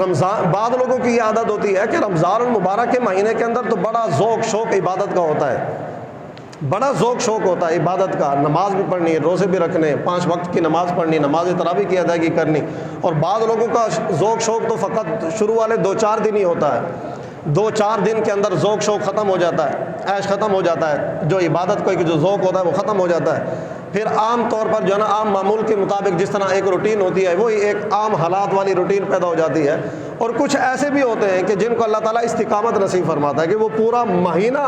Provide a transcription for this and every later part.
رمضان بعض لوگوں کی یہ عادت ہوتی ہے کہ رمضان المبارک کے مہینے کے اندر تو بڑا ذوق شوق عبادت کا ہوتا ہے، بڑا ذوق شوق ہوتا ہے عبادت کا، نماز بھی پڑھنی، روزے بھی رکھنے، 5 وقت کی نماز پڑھنی، نماز تراویح کی ادائیگی کرنی۔ اور بعض لوگوں کا ذوق شوق تو فقط شروع والے 2-4 دن ہی ہوتا ہے، 2-4 دن کے اندر ذوق شوق ختم ہو جاتا ہے، عیش ختم ہو جاتا ہے، جو عبادت کو جو ذوق ہوتا ہے وہ ختم ہو جاتا ہے۔ پھر عام طور پر جو ہے نا عام معمول کے مطابق جس طرح ایک روٹین ہوتی ہے وہی ایک عام حالات والی روٹین پیدا ہو جاتی ہے۔ اور کچھ ایسے بھی ہوتے ہیں کہ جن کو اللہ تعالیٰ استقامت نصیب فرماتا ہے کہ وہ پورا مہینہ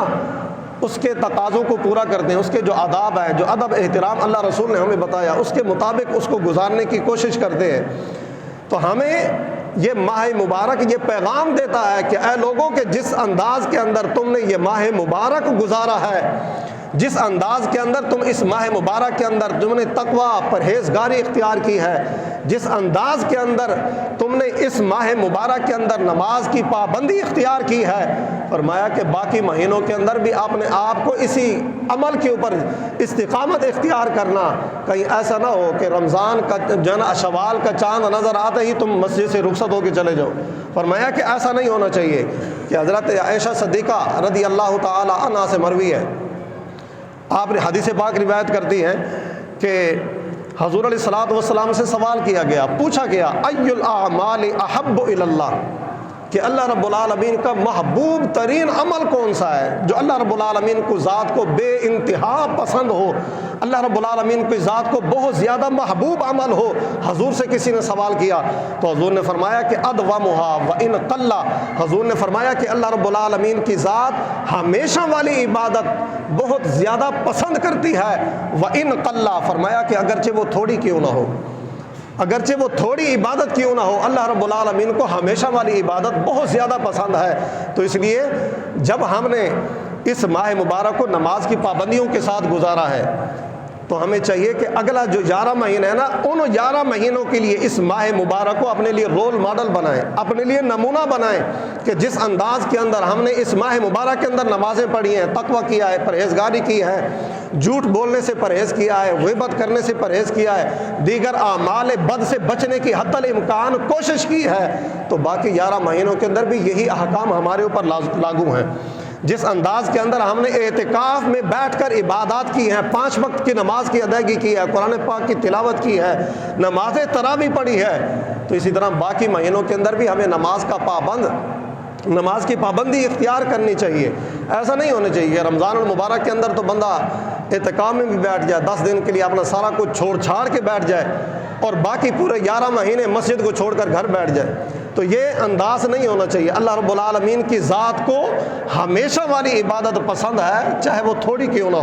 اس کے تقاضوں کو پورا کرتے ہیں، اس کے جو آداب ہیں، جو ادب احترام اللہ رسول نے ہمیں بتایا اس کے مطابق اس کو گزارنے کی کوشش کرتے ہیں۔ تو ہمیں یہ ماہ مبارک یہ پیغام دیتا ہے کہ اے لوگوں کہ جس انداز کے اندر تم نے یہ ماہ مبارک گزارا ہے، جس انداز کے اندر تم اس ماہ مبارک کے اندر تم نے تقوی پرہیزگاری اختیار کی ہے، جس انداز کے اندر تم نے اس ماہ مبارک کے اندر نماز کی پابندی اختیار کی ہے، فرمایا کہ باقی مہینوں کے اندر بھی اپنے آپ کو اسی عمل کے اوپر استقامت اختیار کرنا۔ کہیں ایسا نہ ہو کہ رمضان کا جو ہے نا شوال کا چاند نظر آتے ہی تم مسجد سے رخصت ہو کے چلے جاؤ۔ فرمایا کہ ایسا نہیں ہونا چاہیے کہ حضرت عائشہ صدیقہ رضی اللہ تعالی عنہا سے مروی ہے، آپ نے حدیث پاک روایت کرتی ہیں کہ حضور علیہ الصلوۃ والسلام سے سوال کیا گیا، پوچھا گیا ای الاعمال احب الی اللہ، کہ اللہ رب العالمین کا محبوب ترین عمل کون سا ہے جو اللہ رب العالمین کو ذات کو بے انتہا پسند ہو، اللہ رب العالمین کی ذات کو بہت زیادہ محبوب عمل ہو۔ حضور سے کسی نے سوال کیا تو حضور نے فرمایا کہ ادومھا وان قل، حضور نے فرمایا کہ اللہ رب العالمین کی ذات ہمیشہ والی عبادت بہت زیادہ پسند کرتی ہے، وان قل، فرمایا کہ اگرچہ وہ تھوڑی کیوں نہ ہو، اگرچہ وہ تھوڑی عبادت کیوں نہ ہو، اللہ رب العالمین کو ہمیشہ والی عبادت بہت زیادہ پسند ہے۔ تو اس لیے جب ہم نے اس ماہ مبارک کو نماز کی پابندیوں کے ساتھ گزارا ہے تو ہمیں چاہیے کہ اگلا جو 11 مہینے ہیں نا ان 11 مہینوں کے لیے اس ماہ مبارک کو اپنے لیے رول ماڈل بنائیں، اپنے لیے نمونہ بنائیں کہ جس انداز کے اندر ہم نے اس ماہ مبارک کے اندر نمازیں پڑھی ہیں، تقویٰ کیا ہے، پرہیزگاری کی ہے، جھوٹ بولنے سے پرہیز کیا ہے، غیبت کرنے سے پرہیز کیا ہے، دیگر اعمال بد سے بچنے کی حتی الامکان کوشش کی ہے، تو باقی 11 مہینوں کے اندر بھی یہی احکام ہمارے اوپر لاگو ہیں۔ جس انداز کے اندر ہم نے اعتکاف میں بیٹھ کر عبادات کی ہیں، 5 وقت کی نماز کی ادائیگی کی ہے، قرآن پاک کی تلاوت کی ہے، نماز تراویح پڑھی ہے، تو اسی طرح باقی مہینوں کے اندر بھی ہمیں نماز کی پابندی اختیار کرنی چاہیے۔ ایسا نہیں ہونا چاہیے رمضان المبارک کے اندر تو بندہ اعتکاف میں بھی بیٹھ جائے، 10 دن کے لیے اپنا سارا کچھ چھوڑ چھاڑ کے بیٹھ جائے اور باقی پورے 11 مہینے مسجد کو چھوڑ کر گھر بیٹھ جائے، تو یہ انداز نہیں ہونا چاہیے۔ اللہ رب العالمین کی ذات کو ہمیشہ والی عبادت پسند ہے، چاہے وہ تھوڑی کیوں نہ ہو۔